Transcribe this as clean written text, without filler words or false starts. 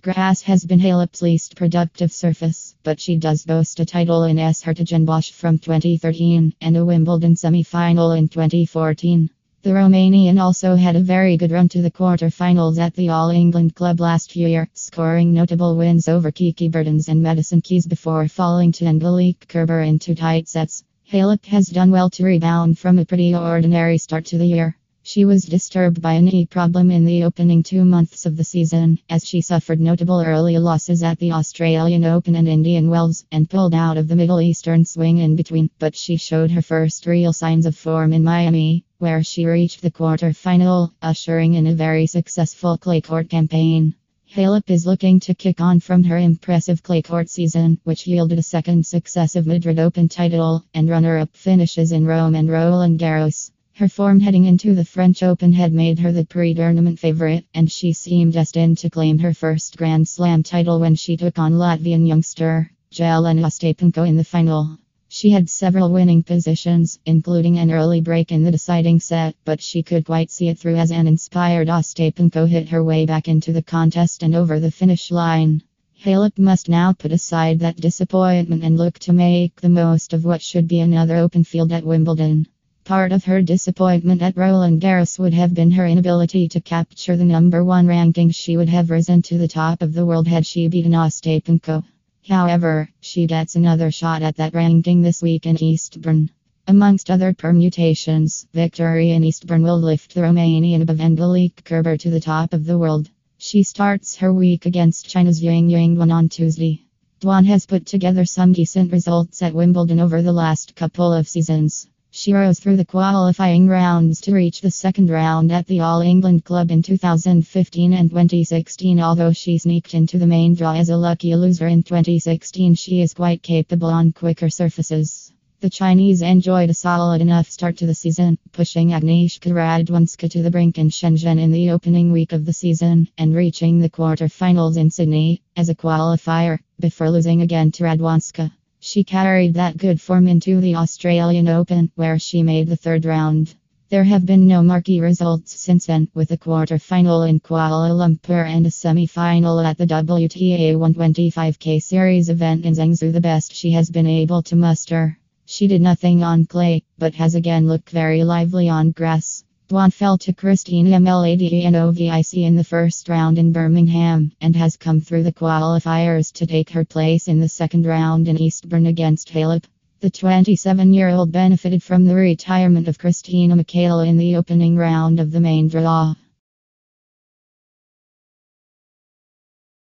Grass has been Halep's least productive surface, but she does boast a title in Hertogenbosch from 2013 and a Wimbledon semi-final in 2014. The Romanian also had a very good run to the quarter-finals at the All England Club last year, scoring notable wins over Kiki Bertens and Madison Keys before falling to Angelique Kerber in 2 tight sets. Halep has done well to rebound from a pretty ordinary start to the year. She was disturbed by a knee problem in the opening 2 months of the season, as she suffered notable early losses at the Australian Open and Indian Wells, and pulled out of the Middle Eastern swing in between. But she showed her first real signs of form in Miami, where she reached the quarter-final, ushering in a very successful clay court campaign. Halep is looking to kick on from her impressive clay court season, which yielded a second successive Madrid Open title, and runner-up finishes in Rome and Roland Garros. Her form heading into the French Open had made her the pre-tournament favorite, and she seemed destined to claim her first Grand Slam title when she took on Latvian youngster Jelena Ostapenko in the final. She had several winning positions, including an early break in the deciding set, but she could quite see it through as an inspired Ostapenko hit her way back into the contest and over the finish line. Halep must now put aside that disappointment and look to make the most of what should be another open field at Wimbledon. Part of her disappointment at Roland Garros would have been her inability to capture the number 1 ranking. She would have risen to the top of the world had she beaten Ostapenko. However, she gets another shot at that ranking this week in Eastbourne. Amongst other permutations, victory in Eastbourne will lift the Romanian above Angelique Kerber to the top of the world. She starts her week against China's Ying-Ying Duan on Tuesday. Duan has put together some decent results at Wimbledon over the last couple of seasons. She rose through the qualifying rounds to reach the second round at the All England Club in 2015 and 2016. Although she sneaked into the main draw as a lucky loser in 2016, she is quite capable on quicker surfaces. The Chinese enjoyed a solid enough start to the season, pushing Agnieszka Radwanska to the brink in Shenzhen in the opening week of the season, and reaching the quarterfinals in Sydney as a qualifier, before losing again to Radwanska. She carried that good form into the Australian Open, where she made the third round. There have been no marquee results since then, with a quarter-final in Kuala Lumpur and a semi-final at the WTA 125K Series event in Zhengzhou, the best she has been able to muster. She did nothing on clay, but has again looked very lively on grass. Duan fell to Kristyna Mladenovic in the first round in Birmingham, and has come through the qualifiers to take her place in the second round in Eastbourne against Halep. The 27-year-old benefited from the retirement of Kristyna Mikhail in the opening round of the main draw.